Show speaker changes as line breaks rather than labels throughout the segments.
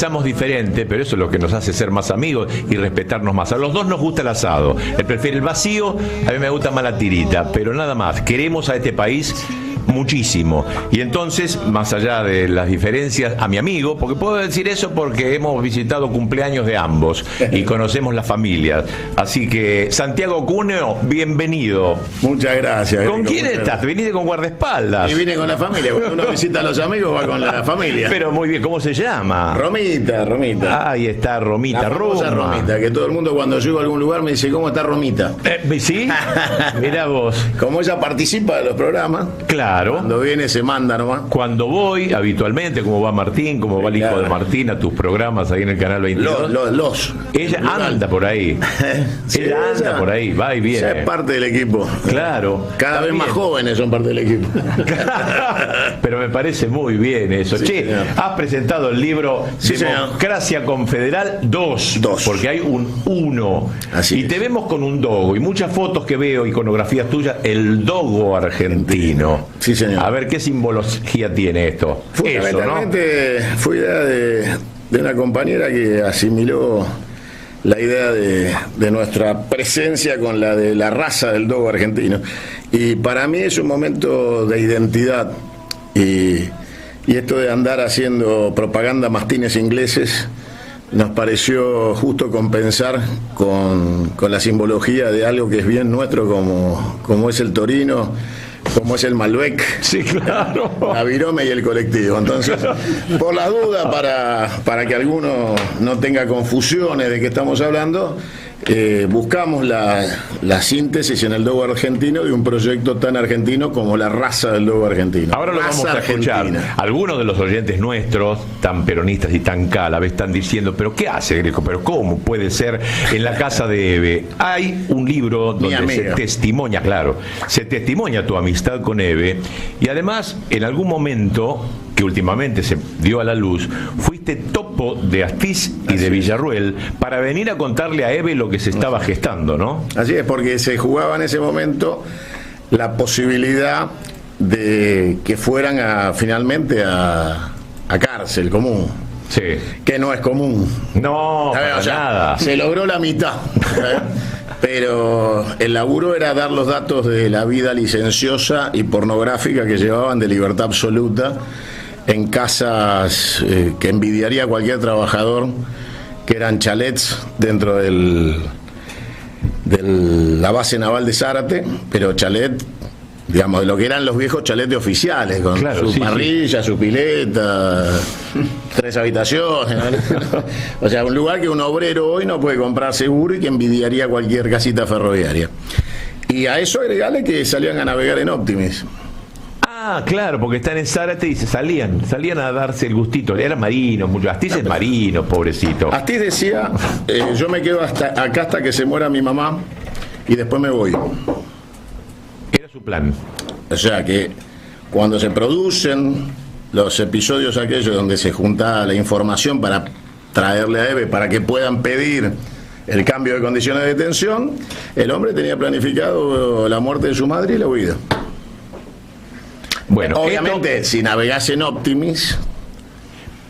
pensamos diferente, pero eso es lo que nos hace ser más amigos y respetarnos más. A los dos nos gusta el asado. Él prefiere el vacío, a mí me gusta más la tirita, pero nada más. Queremos a este país muchísimo. Y entonces, más allá de las diferencias, a mi amigo, porque puedo decir eso porque hemos visitado cumpleaños de ambos y conocemos las familias. Así que, Santiago Cuneo, bienvenido.
Muchas gracias.
¿Con quién estás? ¿Viniste con guardaespaldas?
Y vine con la familia. Cuando uno visita a los amigos, va con la familia.
Pero muy bien, ¿cómo se llama?
Romita.
Ahí está Romita,
la famosa Romita, que todo el mundo cuando llego a algún lugar me dice, ¿cómo está Romita?
¿Sí? Mirá vos.
Como ella participa de los programas,
Claro.
cuando viene se manda nomás.
Cuando voy, habitualmente, como va Martín, como va el hijo de Martín a tus programas ahí en el canal 22. Ella anda por ahí.
Sí,
ella anda por ahí, va y viene.
Ella es parte del equipo.
Claro.
Cada vez más jóvenes son parte del equipo.
Pero me parece muy bien eso.
Sí,
che,
señor.
has presentado el libro
Sí,
Democracia Confederal 2. Porque hay un 1.
Así
y
es.
te vemos con un dogo. Y muchas fotos que veo, iconografías tuyas, el dogo argentino.
Sí, señor.
A ver qué simbología tiene esto. Eso, ¿no?
Fundamentalmente fue idea de una compañera que asimiló la idea de nuestra presencia con la de la raza del dogo argentino. Y para mí es un momento de identidad. Y esto de andar haciendo propaganda mastines ingleses nos pareció justo compensar con la simbología de algo que es bien nuestro, como es el Torino, como es el Malbec,
Sí, claro.
la Virome y el colectivo. Entonces, por la duda, para que alguno no tenga confusiones de qué estamos hablando, buscamos la síntesis en el dogo argentino de un proyecto tan argentino como la raza del dogo argentino.
Ahora lo vamos
Raza
a escuchar.
argentina.
Algunos de los oyentes nuestros, tan peronistas y tan cálabres, están diciendo, ¿pero qué hace Greco? ¿Pero cómo puede ser en la casa de Eve? Hay un libro donde se testimonia, claro, se testimonia tu amistad con Eve, y además, en algún momento, que últimamente se dio a la luz, fuiste topo de Astiz y de Villarruel para venir a contarle a Eve lo que se estaba gestando, ¿no?
Así es, porque se jugaba en ese momento la posibilidad de que fueran finalmente a cárcel común,
Sí.
que no es común.
No, para
O sea,
nada.
se logró la mitad, ¿sabes? Pero el laburo era dar los datos de la vida licenciosa y pornográfica que llevaban de libertad absoluta en casas que envidiaría cualquier trabajador, que eran chalets dentro de la base naval de Zárate, pero chalet, digamos, de lo que eran los viejos chalets de oficiales, con
Claro,
su parrilla, su pileta, 3 habitaciones, ¿no? O sea, un lugar que un obrero hoy no puede comprar seguro y que envidiaría cualquier casita ferroviaria. Y a eso agregarle que salían a navegar en Optimis.
Ah, claro, porque están en Zárate y salían a darse el gustito. Eran marinos, muchos. Astiz es marino, pobrecito.
Astiz decía, yo me quedo acá hasta que se muera mi mamá y después me voy.
Era su plan.
O sea que cuando se producen los episodios aquellos donde se junta la información para traerle a Eve para que puedan pedir el cambio de condiciones de detención, el hombre tenía planificado la muerte de su madre y la huida.
Bueno,
obviamente, si navegás en Optimis,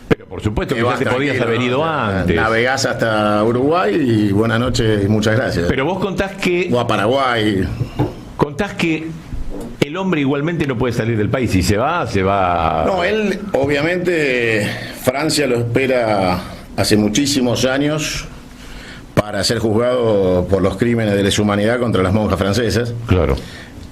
pero por supuesto que ya te podías haber ido antes.
Navegás hasta Uruguay y buenas noches y muchas gracias.
Pero vos contás que
O a Paraguay.
el hombre igualmente no puede salir del país. Si se va, se va.
No, él, obviamente, Francia lo espera hace muchísimos años para ser juzgado por los crímenes de lesa humanidad contra las monjas francesas.
Claro.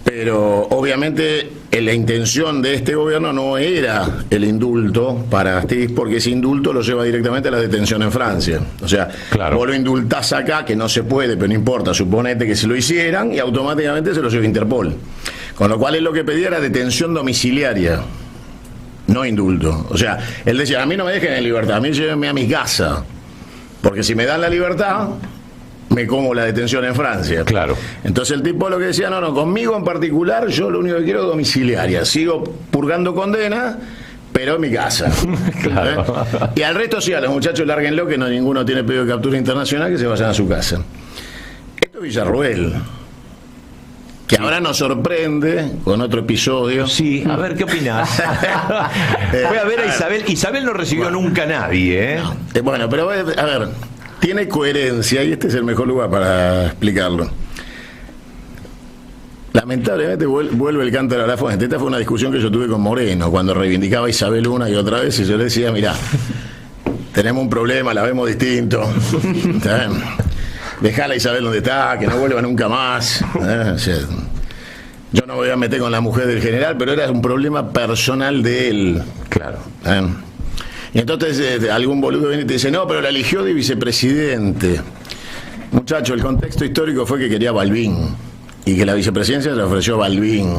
Pero obviamente la intención de este gobierno no era el indulto para Astiz, porque ese indulto lo lleva directamente a la detención en Francia. O sea,
Claro.
vos lo indultás acá, que no se puede, pero no importa, suponete que se lo hicieran y automáticamente se lo lleva Interpol. Con lo cual él lo que pedía era detención domiciliaria, no indulto. O sea, él decía, a mí no me dejen en libertad, a mí llévenme a mi casa, porque si me dan la libertad, me como la detención en Francia.
Claro.
Entonces el tipo lo que decía, no, conmigo en particular, yo lo único que quiero es domiciliaria. Sigo purgando condena, pero en mi casa.
Claro.
Y al resto sí, a los muchachos lárguenlo, que no ninguno tiene pedido de captura internacional, que se vayan a su casa. Esto es Villarruel. que ahora nos sorprende con otro episodio.
Sí, a ver, ¿qué opinás? Voy a ver a Isabel. Isabel no recibió nunca a nadie, ¿eh?
No. Bueno, pero a ver, tiene coherencia y este es el mejor lugar para explicarlo. Lamentablemente vuelve el cántaro a la fuente. Esta fue una discusión que yo tuve con Moreno cuando reivindicaba a Isabel una y otra vez y yo le decía, mirá, tenemos un problema, la vemos distinto. Dejala a Isabel donde está, que no vuelva nunca más. O sea, yo no me voy a meter con la mujer del general, pero era un problema personal de él.
Claro.
Y entonces algún boludo viene y te dice, no, pero la eligió de vicepresidente. Muchacho, el contexto histórico fue que quería Balbín y que la vicepresidencia se le ofreció Balbín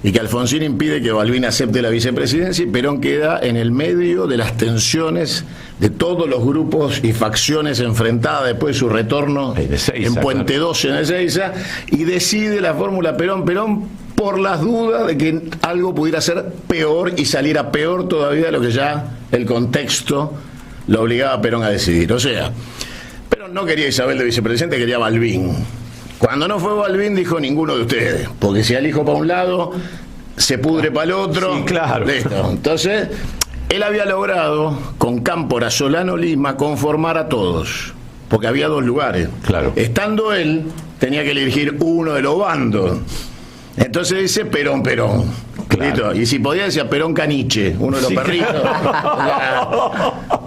y que Alfonsín impide que Balbín acepte la vicepresidencia y Perón queda en el medio de las tensiones de todos los grupos y facciones enfrentadas después de su retorno en Puente 12 en Ezeiza y decide la fórmula Perón-Perón por las dudas de que algo pudiera ser peor y saliera peor todavía de lo que ya el contexto lo obligaba a Perón a decidir. O sea, Perón no quería Isabel de vicepresidente, quería Balbín. Cuando no fue Balbín dijo ninguno de ustedes, porque si elijo para un lado, se pudre para el otro.
Sí, claro.
Listo. Entonces, él había logrado, con Cámpora, Solano, Lima, conformar a todos, porque había dos lugares.
Claro.
Estando él, tenía que elegir uno de los bandos. Entonces dice Perón. Claro. Y si podía decía Perón Caniche, uno de los perritos.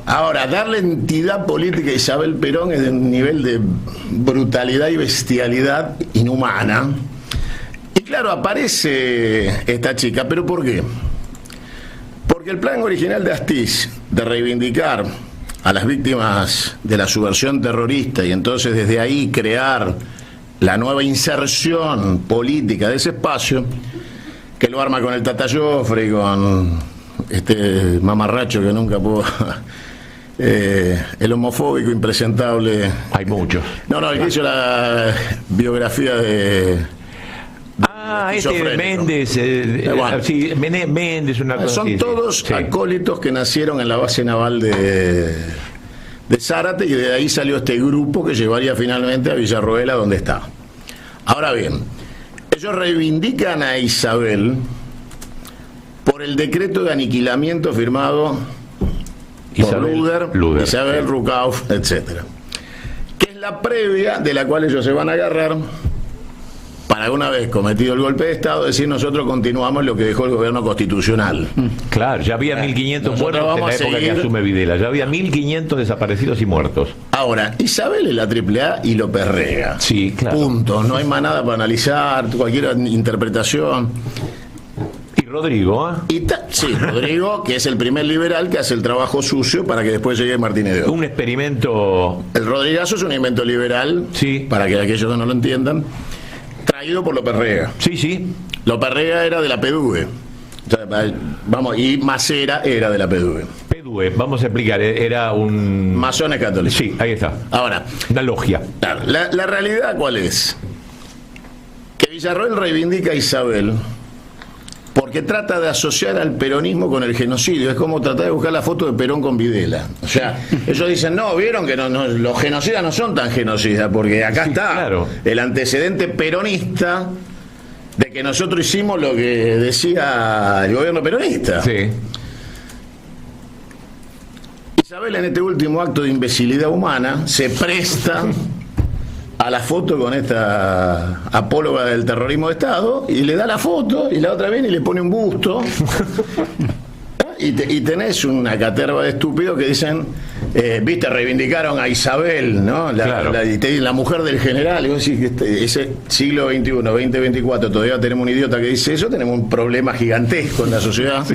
Ahora, darle entidad política a Isabel Perón es de un nivel de brutalidad y bestialidad inhumana. Y claro, aparece esta chica, ¿pero por qué? Porque el plan original de Astiz de reivindicar a las víctimas de la subversión terrorista y entonces desde ahí crear la nueva inserción política de ese espacio, que lo arma con el Tata Joffre y con este mamarracho que nunca pudo, el homofóbico impresentable.
Hay muchos.
No, el que hizo la biografía de
Méndez, sí, Méndez, una cosa
son
así,
todos
sí.
Acólitos que nacieron en la base naval de Zárate y de ahí salió este grupo que llevaría finalmente a Villarroel, donde está. Ahora bien, ellos reivindican a Isabel por el decreto de aniquilamiento firmado por Luder, Isabel, Rucauf, etcétera, que es la previa de la cual ellos se van a agarrar para una vez cometido el golpe de Estado decir nosotros continuamos lo que dejó el gobierno constitucional.
Claro, ya había 1.500 muertos en la época que asume Videla, ya había 1.500 desaparecidos y muertos.
Ahora, Isabel es la AAA y López Rega.
Sí, claro.
Punto, no hay más nada para analizar, cualquier interpretación.
Y Rodrigo,
Sí, Rodrigo, que es el primer liberal que hace el trabajo sucio para que después llegue Martínez de Oca.
Un experimento.
El Rodrigazo es un invento liberal,
sí,
para que aquellos que no lo entiendan, traído por López Rega.
Sí.
López Rega era de la PDUE. O sea, vamos, y Macera era de la PDUE.
PDUE, vamos a explicar, era un...
Masones católicos.
Sí, ahí está.
Ahora,
una logia.
Claro, la realidad, ¿cuál es? Que Villarroel reivindica a Isabel porque trata de asociar al peronismo con el genocidio. Es como tratar de buscar la foto de Perón con Videla. O sea, ellos dicen, no, vieron que los genocidas no son tan genocidas, porque acá está claro, el antecedente peronista de que nosotros hicimos lo que decía el gobierno peronista.
Sí.
Isabel, en este último acto de imbecilidad humana, se presta a la foto con esta apóloga del terrorismo de Estado y le da la foto y la otra viene y le pone un busto y tenés una caterva de estúpidos que dicen viste, reivindicaron a Isabel, ¿no? La mujer del general. Y vos decís que ese siglo XXI, 2024 todavía tenemos un idiota que dice eso, tenemos un problema gigantesco en la sociedad. Sí.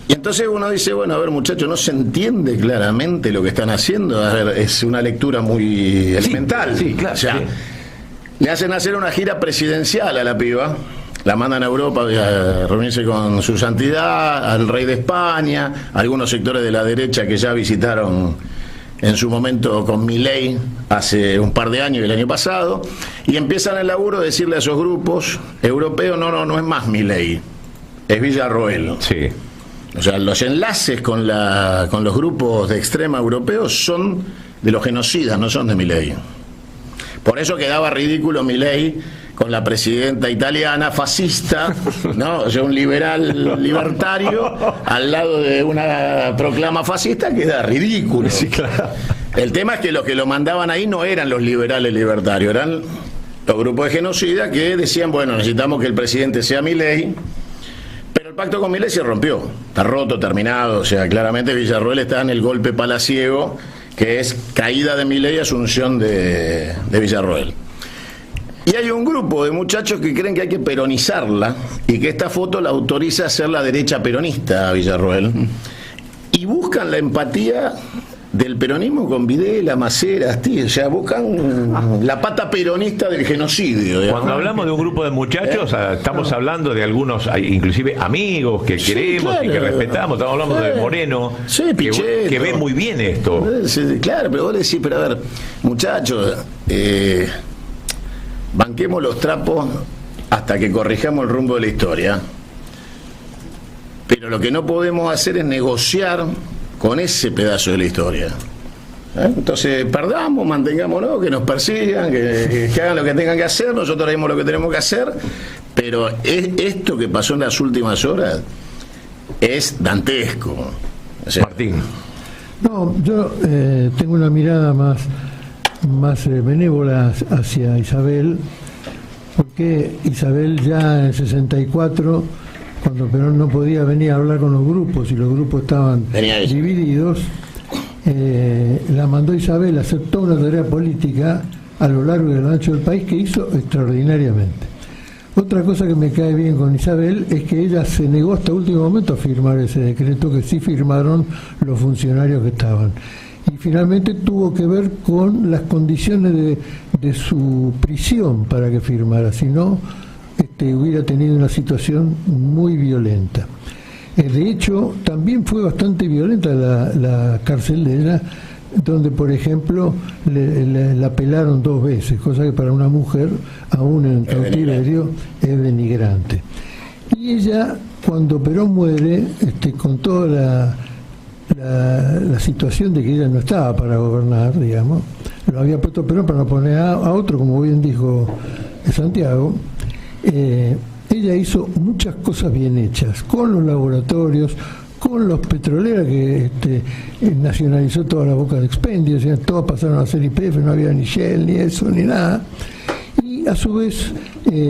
Y entonces uno dice, bueno, a ver, muchachos, no se entiende claramente lo que están haciendo. A ver, es una lectura muy elemental.
Sí, claro.
O sea, le hacen hacer una gira presidencial a la piba, la mandan a Europa a reunirse con su santidad, al rey de España, algunos sectores de la derecha que ya visitaron en su momento con Milei hace un par de años, el año pasado, y empiezan el laburo de decirle a esos grupos europeos, no es más Milei, es Villarroel.
Sí.
O sea, los enlaces con los grupos de extrema europeos son de los genocidas, no son de Milei. Por eso quedaba ridículo Milei con la presidenta italiana fascista, ¿no? O sea, un liberal libertario al lado de una proclama fascista, queda ridículo.
Sí, claro.
El tema es que los que lo mandaban ahí no eran los liberales libertarios, eran los grupos de genocidas que decían, bueno, necesitamos que el presidente sea Milei, pero el pacto con Milei se rompió, está roto, terminado, o sea, claramente Villarroel está en el golpe palaciego, que es caída de Milei y asunción de Villarroel. Y hay un grupo de muchachos que creen que hay que peronizarla y que esta foto la autoriza a ser la derecha peronista a Villarroel. Y buscan la empatía del peronismo con Videla, Maceras, tío, o sea, buscan la pata peronista del genocidio. Digamos.
Cuando hablamos de un grupo de muchachos, estamos hablando de algunos, inclusive amigos que queremos, claro, y que respetamos, estamos hablando de Moreno,
sí, Pichetto,
que ve muy bien esto.
Sí, claro, pero vos decís, pero a ver, muchachos, banquemos los trapos hasta que corrijamos el rumbo de la historia. Pero lo que no podemos hacer es negociar con ese pedazo de la historia. Entonces, perdamos, mantengámonos, que nos persigan, que hagan lo que tengan que hacer, nosotros haremos lo que tenemos que hacer, pero esto que pasó en las últimas horas es dantesco. O sea,
Martín.
No, yo tengo una mirada más benévola hacia Isabel, porque Isabel ya en el 64, cuando Perón no podía venir a hablar con los grupos y los grupos estaban divididos, la mandó Isabel a hacer toda una tarea política a lo largo y a lo ancho del país, que hizo extraordinariamente. Otra cosa que me cae bien con Isabel es que ella se negó hasta último momento a firmar ese decreto que sí firmaron los funcionarios que estaban. Y finalmente tuvo que ver con las condiciones de su prisión para que firmara, si no hubiera tenido una situación muy violenta. De hecho, también fue bastante violenta la cárcel de ella, donde, por ejemplo, la apelaron 2 veces, cosa que para una mujer, aún en cautiverio, es denigrante. Y ella, cuando Perón muere, con toda la situación de que ella no estaba para gobernar, digamos, lo había puesto Perón para no poner a otro, como bien dijo Santiago. Ella hizo muchas cosas bien hechas, con los laboratorios, con los petroleros que nacionalizó toda la boca de expendio, o sea, todos pasaron a ser YPF, no había ni Shell, ni eso, ni nada. Y a su vez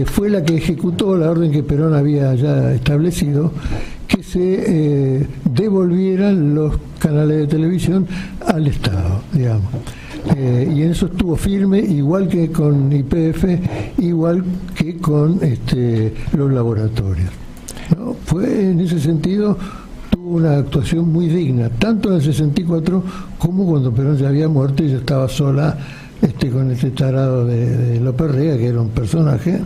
fue la que ejecutó la orden que Perón había ya establecido, que se devolvieran los canales de televisión al Estado, digamos. Y en eso estuvo firme, igual que con YPF, igual que con los laboratorios, ¿no? Fue en ese sentido, tuvo una actuación muy digna, tanto en el 64 como cuando Perón ya había muerto y ya estaba sola con este tarado de López Rega, que era un personaje,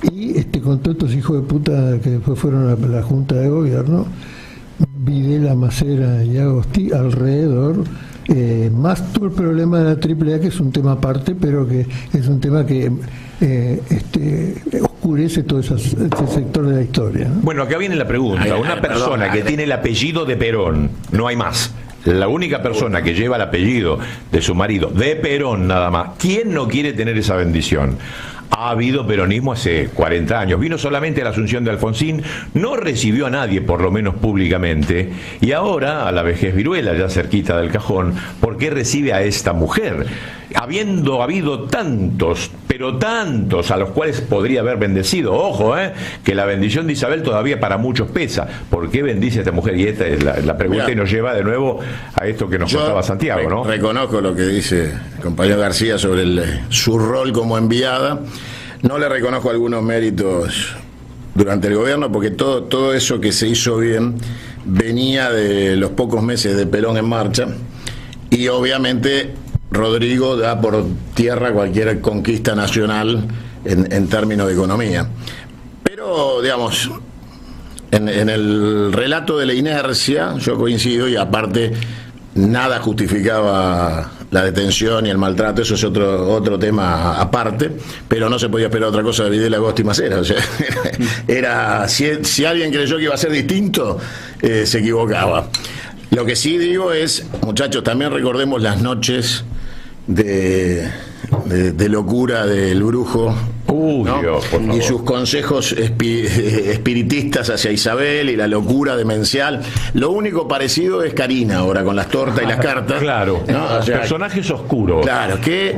y con todos estos hijos de puta que después fueron a la Junta de Gobierno, Videla, Macera y Agosti alrededor. Más todo el problema de la AAA, que es un tema aparte, pero que es un tema que oscurece todo ese sector de la historia, ¿no?
Bueno, acá viene la pregunta. Una persona que tiene el apellido de Perón, no hay más, la única persona que lleva el apellido de su marido, de Perón nada más, ¿quién no quiere tener esa bendición? Ha habido peronismo hace 40 años. Vino solamente a la asunción de Alfonsín, no recibió a nadie, por lo menos públicamente, y ahora, a la vejez viruela, ya cerquita del cajón, ¿por qué recibe a esta mujer? Habiendo habido tantos, pero tantos, a los cuales podría haber bendecido. Ojo, que la bendición de Isabel todavía para muchos pesa. ¿Por qué bendice a esta mujer? Y esta es la pregunta. Mirá, y nos lleva de nuevo a esto que nos contaba Santiago, ¿no?
Reconozco lo que dice el compañero García sobre su rol como enviada. No le reconozco algunos méritos durante el gobierno, porque todo eso que se hizo bien venía de los pocos meses de Perón en marcha, y obviamente Rodrigo da por tierra cualquier conquista nacional en términos de economía. Pero, digamos, en el relato de la inercia yo coincido, y aparte nada justificaba la detención y el maltrato, eso es otro tema aparte, pero no se podía esperar otra cosa de Videla, Agosti y Macera. O sea, era si alguien creyó que iba a ser distinto, se equivocaba. Lo que sí digo es, muchachos, también recordemos las noches de locura del brujo ¿no?
Dios, por favor.
Y sus consejos espiritistas hacia Isabel y la locura demencial. Lo único parecido es Karina ahora, con las tortas y las cartas.
Claro,
¿no? O sea,
personajes oscuros.
Claro, que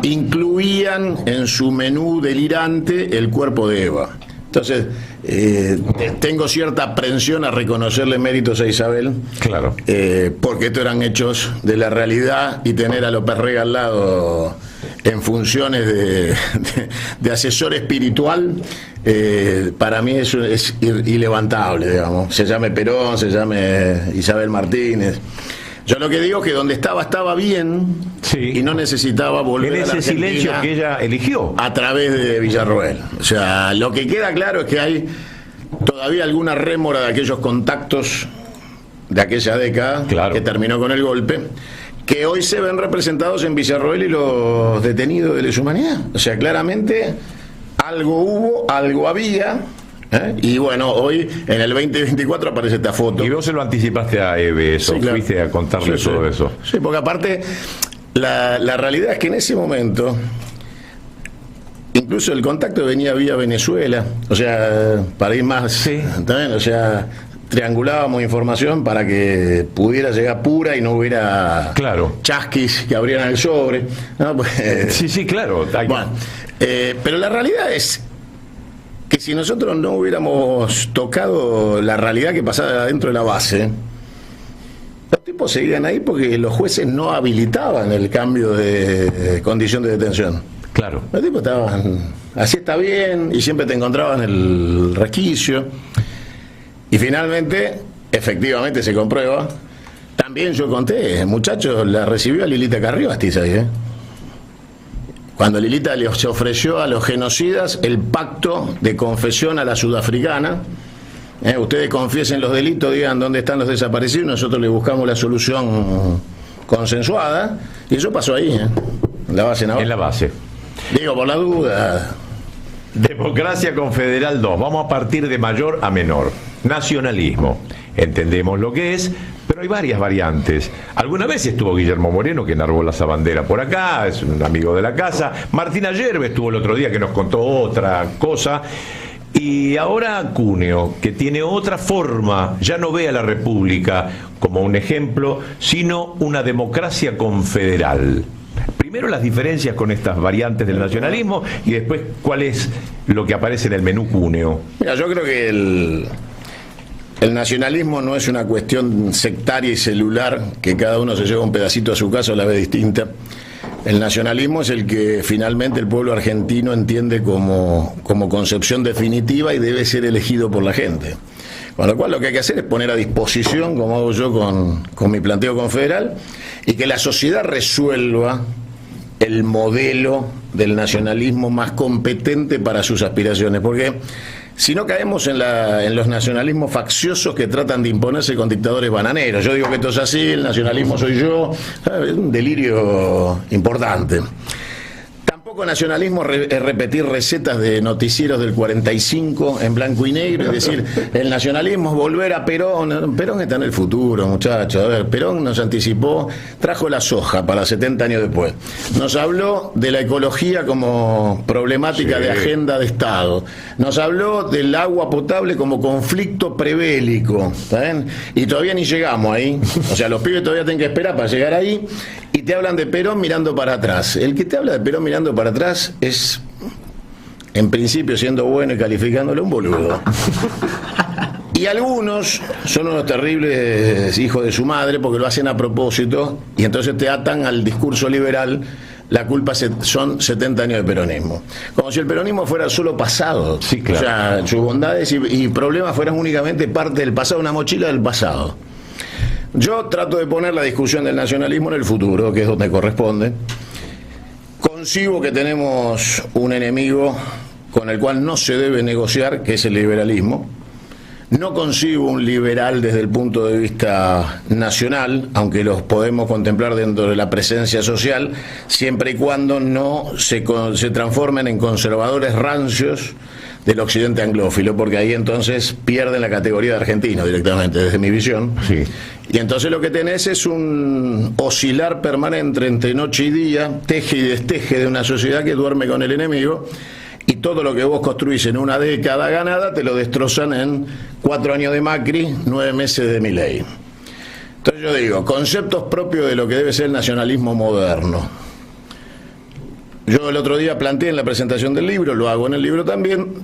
incluían en su menú delirante el cuerpo de Eva. Entonces, tengo cierta aprensión a reconocerle méritos a Isabel.
Claro.
Porque estos eran hechos de la realidad, y tener a López Rega al lado en funciones de asesor espiritual, para mí eso es ilevantable, digamos. Se llame Perón, se llame Isabel Martínez. Yo lo que digo es que donde estaba bien, sí, y no necesitaba volver
en
a la
ese
Argentina
silencio que ella eligió
a través de Villarroel. O sea, lo que queda claro es que hay todavía alguna rémora de aquellos contactos de aquella década, claro, que terminó con el golpe, que hoy se ven representados en Villarroel y los detenidos de lesa humanidad. O sea, claramente algo hubo, algo había. Y bueno, hoy en el 2024 aparece esta foto.
Y vos se lo anticipaste a Eve, eso, sí, claro, fuiste a contarle todo eso.
Sí, porque aparte la realidad es que en ese momento incluso el contacto venía vía Venezuela, o sea, para ir más, sí, ¿también? O sea, triangulábamos información para que pudiera llegar pura y no hubiera, claro, chasquis que abrieran el sobre, ¿no? Pues,
sí, claro.
Bueno, pero la realidad es que si nosotros no hubiéramos tocado la realidad que pasaba dentro de la base, los tipos seguían ahí porque los jueces no habilitaban el cambio de condición de detención.
Claro.
Los tipos estaban, así está bien, y siempre te encontraban el resquicio. Y finalmente, efectivamente se comprueba. También yo conté, muchachos, la recibió a Lilita Carrió Astiz ahí, cuando Lilita les ofreció a los genocidas el pacto de confesión a la sudafricana. Ustedes confiesen los delitos, digan dónde están los desaparecidos, nosotros le buscamos la solución consensuada. Y eso pasó ahí, en la base naval.
En la base.
Digo, por la duda.
Democracia confederal 2. Vamos a partir de mayor a menor. Nacionalismo. Entendemos lo que es, pero hay varias variantes. Alguna vez estuvo Guillermo Moreno, que enarboló esa bandera por acá, es un amigo de la casa. Martina Yerbe estuvo el otro día, que nos contó otra cosa. Y ahora Cúneo, que tiene otra forma, ya no ve a la República como un ejemplo, sino una democracia confederal. Primero las diferencias con estas variantes del nacionalismo y después cuál es lo que aparece en el menú Cúneo.
Mira, yo creo que el nacionalismo no es una cuestión sectaria y celular, que cada uno se lleva un pedacito a su casa o la ve distinta. El nacionalismo es el que finalmente el pueblo argentino entiende como concepción definitiva y debe ser elegido por la gente. Con lo cual lo que hay que hacer es poner a disposición, como hago yo con mi planteo confederal, y que la sociedad resuelva el modelo del nacionalismo más competente para sus aspiraciones. Porque si no caemos en los nacionalismos facciosos que tratan de imponerse con dictadores bananeros. Yo digo que esto es así, el nacionalismo soy yo, es un delirio importante. Tampoco nacionalismo es repetir recetas de noticieros del 45 en blanco y negro, es decir, el nacionalismo es volver a Perón. Perón está en el futuro, muchachos. A ver, Perón nos anticipó, trajo la soja para 70 años después. Nos habló de la ecología como problemática, sí, de agenda de Estado. Nos habló del agua potable como conflicto prebélico, ¿está bien? Y todavía ni llegamos ahí. O sea, los pibes todavía tienen que esperar para llegar ahí. Y te hablan de Perón mirando para atrás. El que te habla de Perón mirando para atrás es, en principio, siendo bueno y calificándolo, un boludo. Y algunos son unos terribles hijos de su madre porque lo hacen a propósito y entonces te atan al discurso liberal. La culpa son 70 años de peronismo. Como si el peronismo fuera solo pasado.
Sí, claro.
O sea, sus bondades y problemas fueran únicamente parte del pasado, una mochila del pasado. Yo trato de poner la discusión del nacionalismo en el futuro, que es donde corresponde. Concibo que tenemos un enemigo con el cual no se debe negociar, que es el liberalismo. No concibo un liberal desde el punto de vista nacional, aunque los podemos contemplar dentro de la presencia social, siempre y cuando no se transformen en conservadores rancios del occidente anglófilo, porque ahí entonces pierden la categoría de argentino directamente, desde mi visión.
Sí.
Y entonces lo que tenés es un oscilar permanente entre noche y día, teje y desteje de una sociedad que duerme con el enemigo, y todo lo que vos construís en una década ganada te lo destrozan en 4 años de Macri, 9 meses de Milei. Entonces yo digo, conceptos propios de lo que debe ser el nacionalismo moderno. Yo el otro día planteé en la presentación del libro, lo hago en el libro también,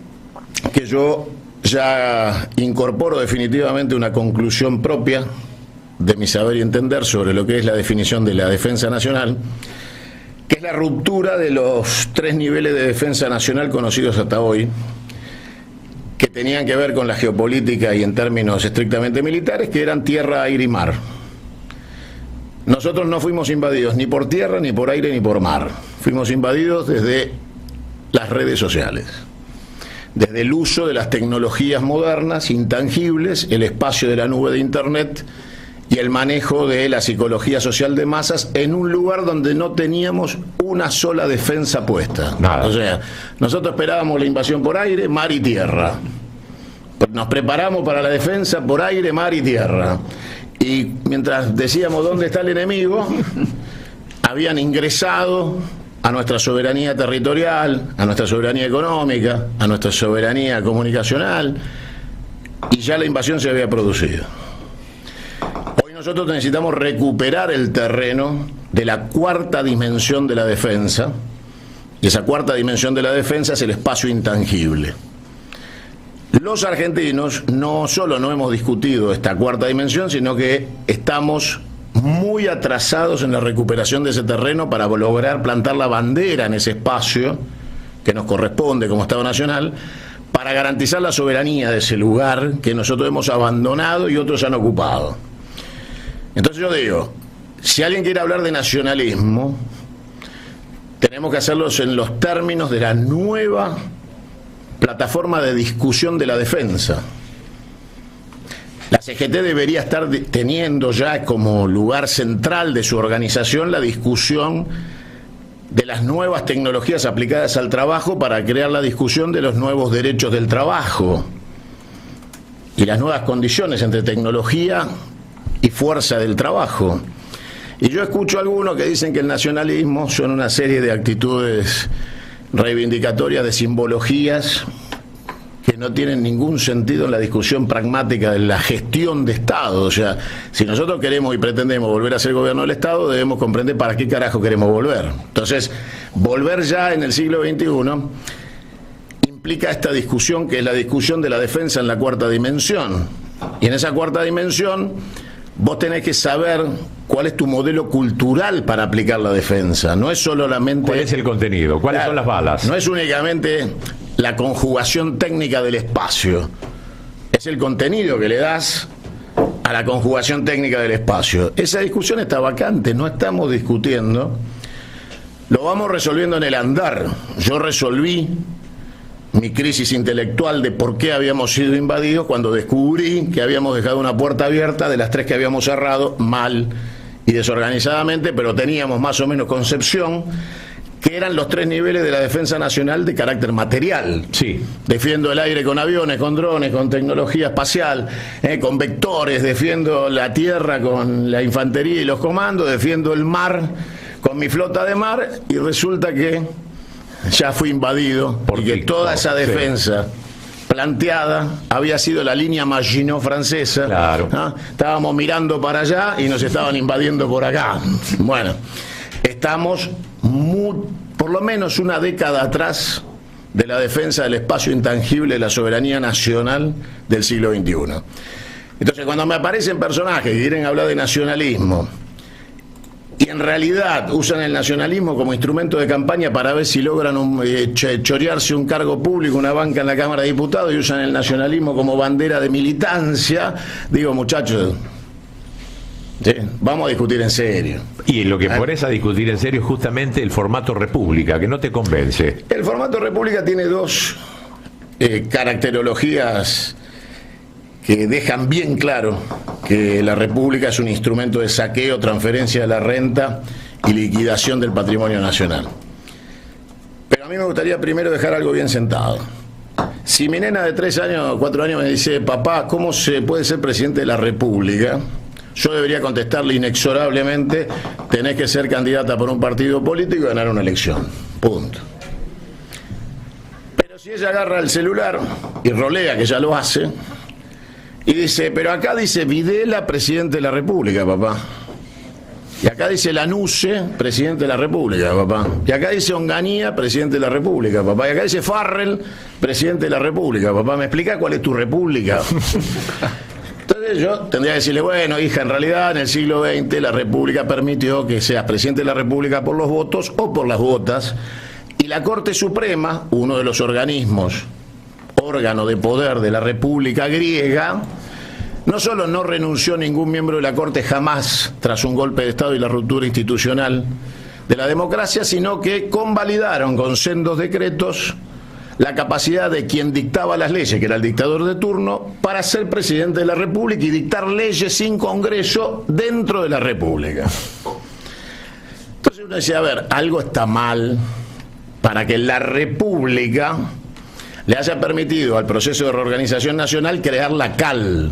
que yo ya incorporo definitivamente una conclusión propia de mi saber y entender sobre lo que es la definición de la defensa nacional, que es la ruptura de los 3 niveles de defensa nacional conocidos hasta hoy, que tenían que ver con la geopolítica y en términos estrictamente militares, que eran tierra, aire y mar. Nosotros no fuimos invadidos ni por tierra, ni por aire, ni por mar. Fuimos invadidos desde las redes sociales, desde el uso de las tecnologías modernas, intangibles, el espacio de la nube de Internet y el manejo de la psicología social de masas en un lugar donde no teníamos una sola defensa puesta.
Nada.
O sea, nosotros esperábamos la invasión por aire, mar y tierra. Nos preparamos para la defensa por aire, mar y tierra. Y mientras decíamos dónde está el enemigo, habían ingresado a nuestra soberanía territorial, a nuestra soberanía económica, a nuestra soberanía comunicacional, y ya la invasión se había producido. Hoy nosotros necesitamos recuperar el terreno de la 4ª dimensión de la defensa, y esa 4ª dimensión de la defensa es el espacio intangible. Los argentinos no solo no hemos discutido esta 4ª dimensión, sino que estamos muy atrasados en la recuperación de ese terreno para lograr plantar la bandera en ese espacio que nos corresponde como Estado Nacional, para garantizar la soberanía de ese lugar que nosotros hemos abandonado y otros han ocupado. Entonces yo digo, si alguien quiere hablar de nacionalismo, tenemos que hacerlo en los términos de la nueva plataforma de discusión de la defensa. La CGT debería estar teniendo ya como lugar central de su organización la discusión de las nuevas tecnologías aplicadas al trabajo para crear la discusión de los nuevos derechos del trabajo y las nuevas condiciones entre tecnología y fuerza del trabajo. Y yo escucho a algunos que dicen que el nacionalismo son una serie de actitudes reivindicatorias de simbologías que no tienen ningún sentido en la discusión pragmática de la gestión de Estado. O sea, si nosotros queremos y pretendemos volver a ser gobierno del Estado, debemos comprender para qué carajo queremos volver. Entonces, volver ya en el siglo XXI implica esta discusión, que es la discusión de la defensa en la 4ª dimensión. Y en esa 4ª dimensión vos tenés que saber cuál es tu modelo cultural para aplicar la defensa. No es solamente...
¿Cuál es el contenido? ¿Cuáles son las balas?
No es únicamente la conjugación técnica del espacio. Es el contenido que le das a la conjugación técnica del espacio. Esa discusión está vacante, no estamos discutiendo. Lo vamos resolviendo en el andar. Yo resolví mi crisis intelectual de por qué habíamos sido invadidos cuando descubrí que habíamos dejado una puerta abierta de las 3 que habíamos cerrado, mal y desorganizadamente, pero teníamos más o menos concepción que eran los 3 niveles de la defensa nacional de carácter material.
Sí.
Defiendo el aire con aviones, con drones, con tecnología espacial, con vectores, defiendo la tierra con la infantería y los comandos, defiendo el mar con mi flota de mar, y resulta que ya fui invadido porque toda esa defensa planteada había sido la línea Maginot francesa.
Claro.
¿No? Estábamos mirando para allá y nos estaban invadiendo por acá. Bueno, estamos por lo menos una década atrás de la defensa del espacio intangible de la soberanía nacional del siglo XXI. Entonces, cuando me aparecen personajes que quieren hablar de nacionalismo y en realidad usan el nacionalismo como instrumento de campaña para ver si logran chorearse un cargo público, una banca en la Cámara de Diputados, y usan el nacionalismo como bandera de militancia, digo, muchachos, ¿sí? Vamos a discutir en serio.
Y lo que pones a discutir en serio es justamente el formato república, que no te convence.
El formato república tiene 2 caracterologías que dejan bien claro que la república es un instrumento de saqueo, transferencia de la renta y liquidación del patrimonio nacional. Pero a mí me gustaría primero dejar algo bien sentado. Si mi nena de 4 años me dice, papá, ¿cómo se puede ser presidente de la República? Yo debería contestarle inexorablemente, tenés que ser candidata por un partido político y ganar una elección. Punto. Pero si ella agarra el celular y rolea, que ya lo hace, y dice, pero acá dice Videla, presidente de la República, papá. Y acá dice Lanusse, presidente de la República, papá. Y acá dice Onganía, presidente de la República, papá. Y acá dice Farrell, presidente de la República, papá. ¿Me explica cuál es tu república? Entonces yo tendría que decirle, bueno, hija, en realidad en el siglo XX la República permitió que seas presidente de la República por los votos o por las votas. Y la Corte Suprema, uno de los organismos, órgano de poder de la República griega, no solo no renunció ningún miembro de la Corte jamás tras un golpe de Estado y la ruptura institucional de la democracia, sino que convalidaron con sendos decretos la capacidad de quien dictaba las leyes, que era el dictador de turno, para ser presidente de la República y dictar leyes sin Congreso dentro de la República. Entonces uno decía, a ver, algo está mal para que la República le haya permitido al proceso de reorganización nacional crear la CAL,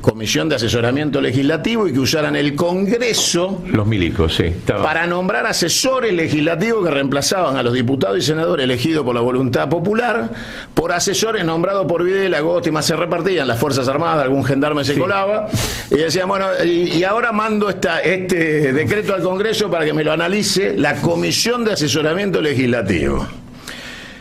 Comisión de Asesoramiento Legislativo, y que usaran el Congreso,
los milicos, sí,
para nombrar asesores legislativos que reemplazaban a los diputados y senadores elegidos por la voluntad popular por asesores nombrados por Videla, Agosti, más se repartían las Fuerzas Armadas, algún gendarme se colaba, y decían, bueno, y ahora mando este decreto al Congreso para que me lo analice la Comisión de Asesoramiento Legislativo.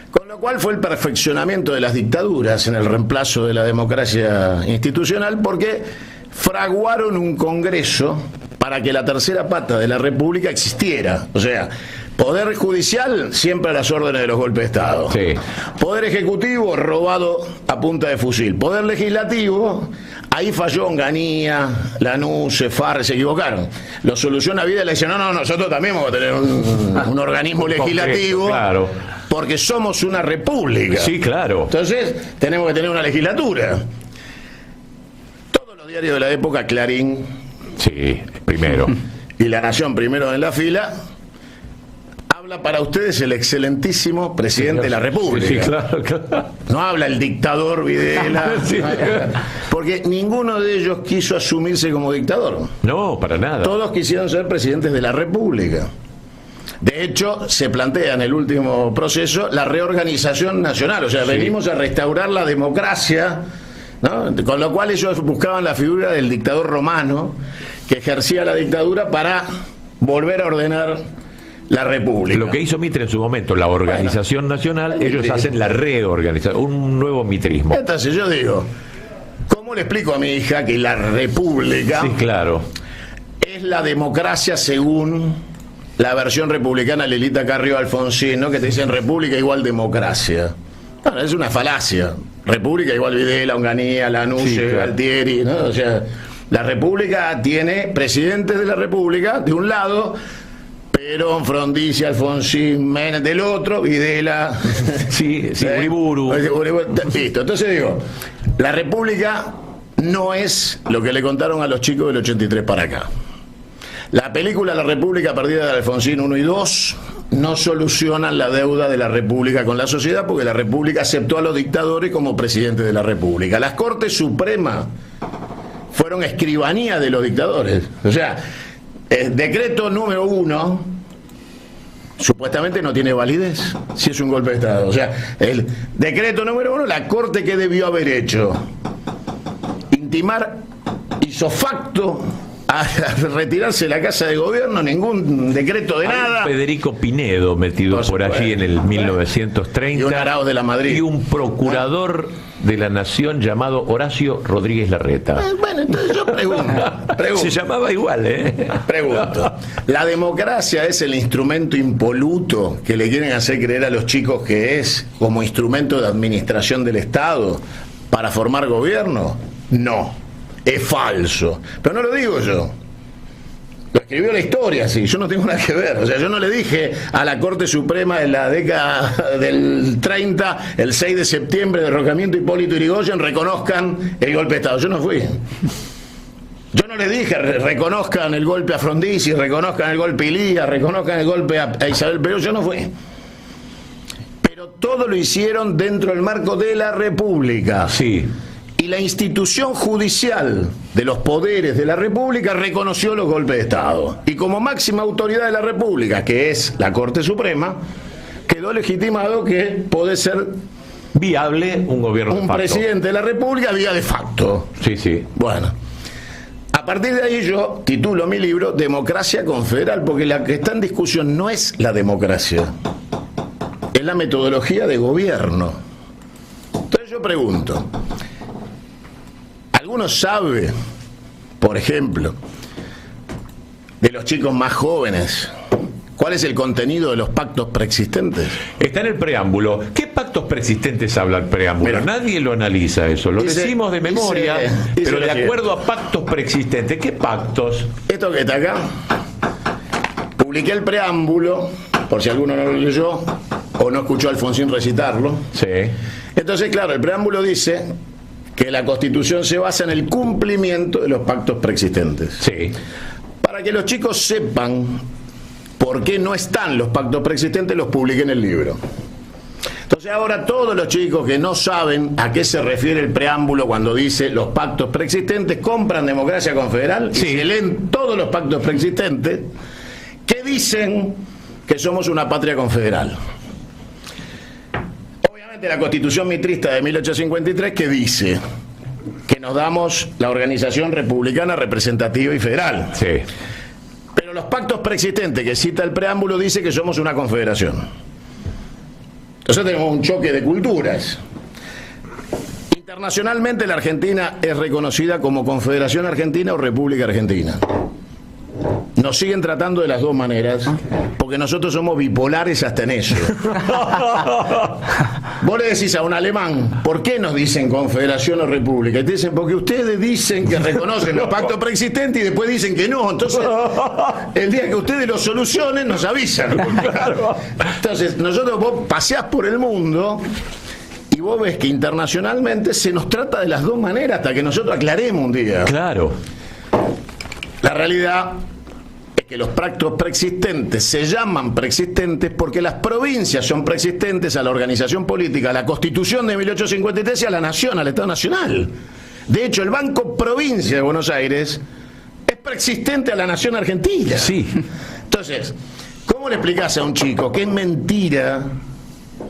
Con lo cual fue el perfeccionamiento de las dictaduras en el reemplazo de la democracia institucional, porque fraguaron un Congreso para que la tercera pata de la República existiera. O sea, Poder Judicial siempre a las órdenes de los golpes de Estado.
Sí.
Poder Ejecutivo robado a punta de fusil. Poder Legislativo, ahí falló Onganía, Lanusse, Farrell, se equivocaron. Lo soluciona Videla y le dice, no, nosotros también vamos a tener un organismo legislativo.
Claro.
Porque somos una república.
Sí, claro.
Entonces, tenemos que tener una legislatura. Todos los diarios de la época, Clarín.
Sí, primero.
Y La Nación, primero en la fila. Habla para ustedes el excelentísimo presidente de la República.
Sí, claro.
No habla el dictador Videla.
Sí.
Porque ninguno de ellos quiso asumirse como dictador.
No, para nada.
Todos quisieron ser presidentes de la República. De hecho, se plantea en el último proceso la reorganización nacional, o sea, venimos a restaurar la democracia, ¿no? Con lo cual ellos buscaban la figura del dictador romano que ejercía la dictadura para volver a ordenar la República.
Lo que hizo Mitre en su momento, la organización nacional, ellos hacen la reorganización, un nuevo mitrismo.
Entonces yo digo, ¿cómo le explico a mi hija que la República
sí, claro,
es la democracia según la versión republicana Lelita Carrió Alfonsín, ¿no? Que te dicen república igual democracia? Bueno, es una falacia. República igual Videla, Onganía, Lanusse, sí, claro, Galtieri, ¿no? O sea, la república tiene presidentes de la república de un lado, Perón, Frondizi, Alfonsín, Menem, del otro, Videla.
Sí, Uriburu.
Listo. Entonces digo, la república no es lo que le contaron a los chicos del 83 para acá. La película La República Perdida de Alfonsín 1 y 2 no solucionan la deuda de la República con la sociedad, porque la República aceptó a los dictadores como presidentes de la República. Las Cortes Supremas fueron escribanía de los dictadores. O sea, el decreto número 1 supuestamente no tiene validez si es un golpe de Estado. O sea, el decreto número 1, la Corte, ¿qué debió haber hecho? Intimar ipso facto a retirarse de la Casa de Gobierno, ningún decreto de nada.
Federico Pinedo metido por allí en el 1930.
Y un Arauz de la Madrid.
Y un procurador de la Nación llamado Horacio Rodríguez Larreta.
Bueno, entonces yo pregunto.
Se llamaba igual, ¿eh?
Pregunto. ¿La democracia es el instrumento impoluto que le quieren hacer creer a los chicos que es como instrumento de administración del Estado para formar gobierno? No. Es falso. Pero no lo digo yo. Lo escribió la historia, sí. Yo no tengo nada que ver. O sea, yo no le dije a la Corte Suprema en la década del 30, el 6 de septiembre, derrocamiento Hipólito Yrigoyen, reconozcan el golpe de Estado. Yo no fui. Yo no le dije, reconozcan el golpe a Frondizi, reconozcan el golpe a Ilía, reconozcan el golpe a Isabel Perón. Yo no fui. Pero todo lo hicieron dentro del marco de la República.
Sí.
Y la institución judicial de los poderes de la República reconoció los golpes de Estado. Y como máxima autoridad de la República, que es la Corte Suprema, quedó legitimado que puede ser
viable un gobierno de
facto. Un presidente de la República vía de facto.
Sí, sí.
Bueno, a partir de ahí yo titulo mi libro Democracia Confederal, porque la que está en discusión no es la democracia, es la metodología de gobierno. Entonces yo pregunto, ¿alguno sabe, por ejemplo, de los chicos más jóvenes, cuál es el contenido de los pactos preexistentes?
Está en el preámbulo. ¿Qué pactos preexistentes habla el preámbulo? Mira, nadie lo analiza eso. Lo decimos de memoria, pero de acuerdo a pactos preexistentes. ¿Qué pactos?
Esto que está acá, publiqué el preámbulo, por si alguno no lo leyó o no escuchó a Alfonsín recitarlo.
Sí.
Entonces, claro, el preámbulo dice que la Constitución se basa en el cumplimiento de los pactos preexistentes.
Sí.
Para que los chicos sepan por qué no están los pactos preexistentes, los publiqué en el libro. Entonces ahora todos los chicos que no saben a qué se refiere el preámbulo cuando dice los pactos preexistentes, compran Democracia Confederal y se leen todos los pactos preexistentes que dicen que somos una patria confederal. Obviamente la Constitución mitrista de 1853 que dice que nos damos la organización republicana representativa y federal.
Sí.
Pero los pactos preexistentes que cita el preámbulo dice que somos una confederación. Entonces tenemos un choque de culturas. Internacionalmente la Argentina es reconocida como Confederación Argentina o República Argentina. Nos siguen tratando de las dos maneras, porque nosotros somos bipolares hasta en eso. Vos le decís a un alemán, ¿por qué nos dicen Confederación o República? Y te dicen, porque ustedes dicen que reconocen los pactos preexistentes y después dicen que no. Entonces, el día que ustedes lo solucionen, nos avisan. Entonces, vos paseás por el mundo y vos ves que internacionalmente se nos trata de las dos maneras hasta que nosotros aclaremos un día.
Claro.
La realidad es que los pactos preexistentes se llaman preexistentes porque las provincias son preexistentes a la organización política, a la Constitución de 1853 y a la nación, al Estado Nacional. De hecho, el Banco Provincia de Buenos Aires es preexistente a la nación argentina.
Sí.
Entonces, ¿cómo le explicás a un chico que es mentira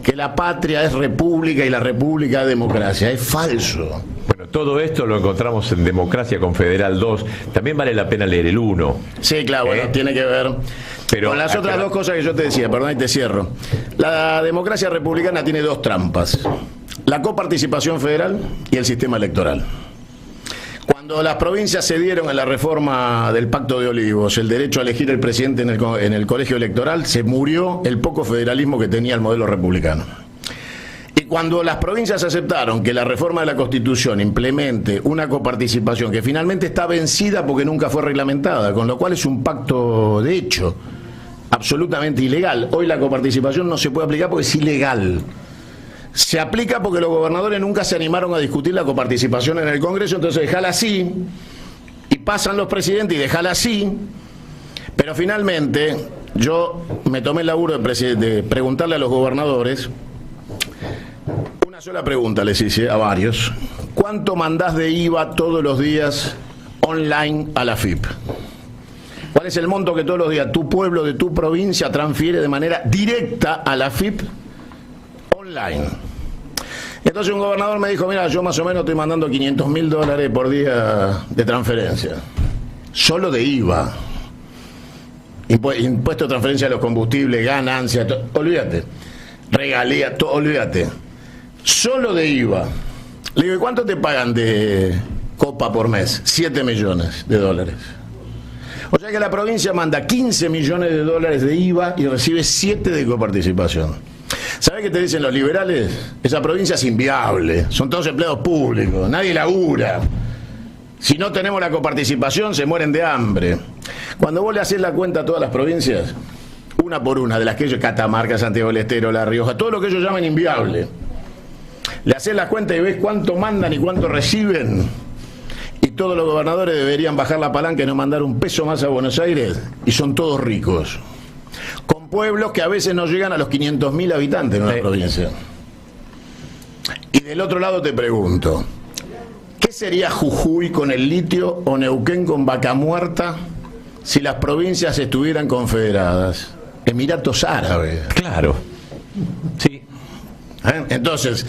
que la patria es república y la república es democracia? Es falso.
Bueno, todo esto lo encontramos en Democracia Confederal 2. También vale la pena leer el 1.
Sí, claro, bueno, tiene que ver con las otras dos cosas que yo te decía, perdón, y te cierro. La democracia republicana tiene dos trampas: la coparticipación federal y el sistema electoral. Cuando las provincias cedieron en la reforma del Pacto de Olivos el derecho a elegir el presidente en el colegio electoral, se murió el poco federalismo que tenía el modelo republicano. Y cuando las provincias aceptaron que la reforma de la Constitución implemente una coparticipación que finalmente está vencida porque nunca fue reglamentada, con lo cual es un pacto de hecho absolutamente ilegal. Hoy la coparticipación no se puede aplicar porque es ilegal. Se aplica porque los gobernadores nunca se animaron a discutir la coparticipación en el Congreso, entonces dejala así, y pasan los presidentes y dejala así, pero finalmente yo me tomé el laburo de preguntarle a los gobernadores, una sola pregunta les hice a varios: ¿cuánto mandás de IVA todos los días online a la AFIP? ¿Cuál es el monto que todos los días tu pueblo de tu provincia transfiere de manera directa a la AFIP online? Entonces un gobernador me dijo, mira, yo más o menos estoy mandando $500.000 por día de transferencia, solo de IVA, impuesto de transferencia de los combustibles, ganancia, olvídate, regalía, olvídate, solo de IVA. Le digo, ¿y cuánto te pagan de copa por mes? $7 millones. O sea que la provincia manda $15 millones de IVA y recibe 7 de coparticipación. ¿Sabés qué te dicen los liberales? Esa provincia es inviable, son todos empleados públicos, nadie labura. Si no tenemos la coparticipación, se mueren de hambre. Cuando vos le haces la cuenta a todas las provincias, una por una, de las que ellos, Catamarca, Santiago del Estero, La Rioja, todo lo que ellos llaman inviable, le haces la cuenta y ves cuánto mandan y cuánto reciben, y todos los gobernadores deberían bajar la palanca y no mandar un peso más a Buenos Aires, y son todos ricos. Con Son pueblos que a veces no llegan a los 500.000 habitantes en una provincia. Y del otro lado te pregunto, ¿qué sería Jujuy con el litio o Neuquén con Vaca Muerta si las provincias estuvieran confederadas? Emiratos Árabes.
Claro. Sí.
Entonces,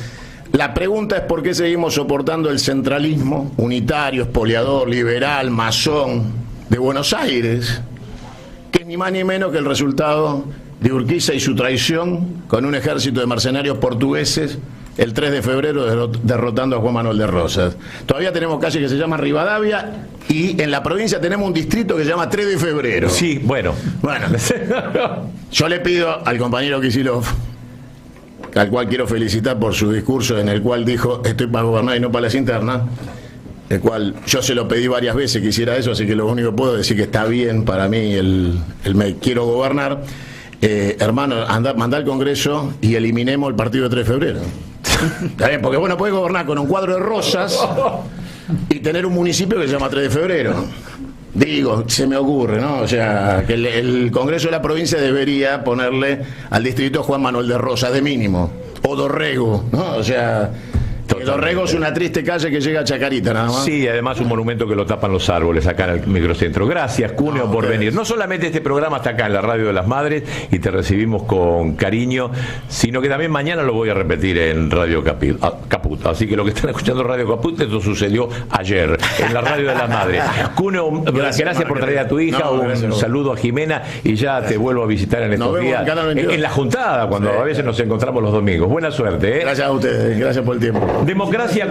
la pregunta es por qué seguimos soportando el centralismo unitario, expoliador, liberal, masón de Buenos Aires, que es ni más ni menos que el resultado de Urquiza y su traición con un ejército de mercenarios portugueses el 3 de febrero derrotando a Juan Manuel de Rosas. Todavía tenemos calle que se llama Rivadavia y en la provincia tenemos un distrito que se llama 3 de febrero.
Sí, bueno.
Yo le pido al compañero Kicillof, al cual quiero felicitar por su discurso en el cual dijo estoy para gobernar y no para las internas, el cual yo se lo pedí varias veces que hiciera eso, así que lo único que puedo decir que está bien para mí el me quiero gobernar. Hermano, mandá al Congreso y eliminemos el partido de 3 de febrero. Está bien, porque bueno, puedes gobernar con un cuadro de rosas y tener un municipio que se llama 3 de febrero. Digo, se me ocurre, ¿no? O sea, que el Congreso de la provincia debería ponerle al distrito Juan Manuel de Rosas de mínimo. O Dorrego, ¿no? O sea, Dorrego es una triste calle que llega a Chacarita, nada más.
Sí, además un monumento que lo tapan los árboles acá en el microcentro. Gracias, Cuneo, por venir. No solamente este programa está acá en la Radio de las Madres y te recibimos con cariño, sino que también mañana lo voy a repetir en Radio Caput. Así que lo que están escuchando en Radio Caput, esto sucedió ayer en la Radio de las Madres. Cuneo, gracias por traer a tu hija, un saludo a Jimena y ya te vuelvo a visitar en estos días. En la juntada, cuando a veces nos encontramos los domingos. Buena suerte.
Gracias a ustedes, gracias por el tiempo.
Democracia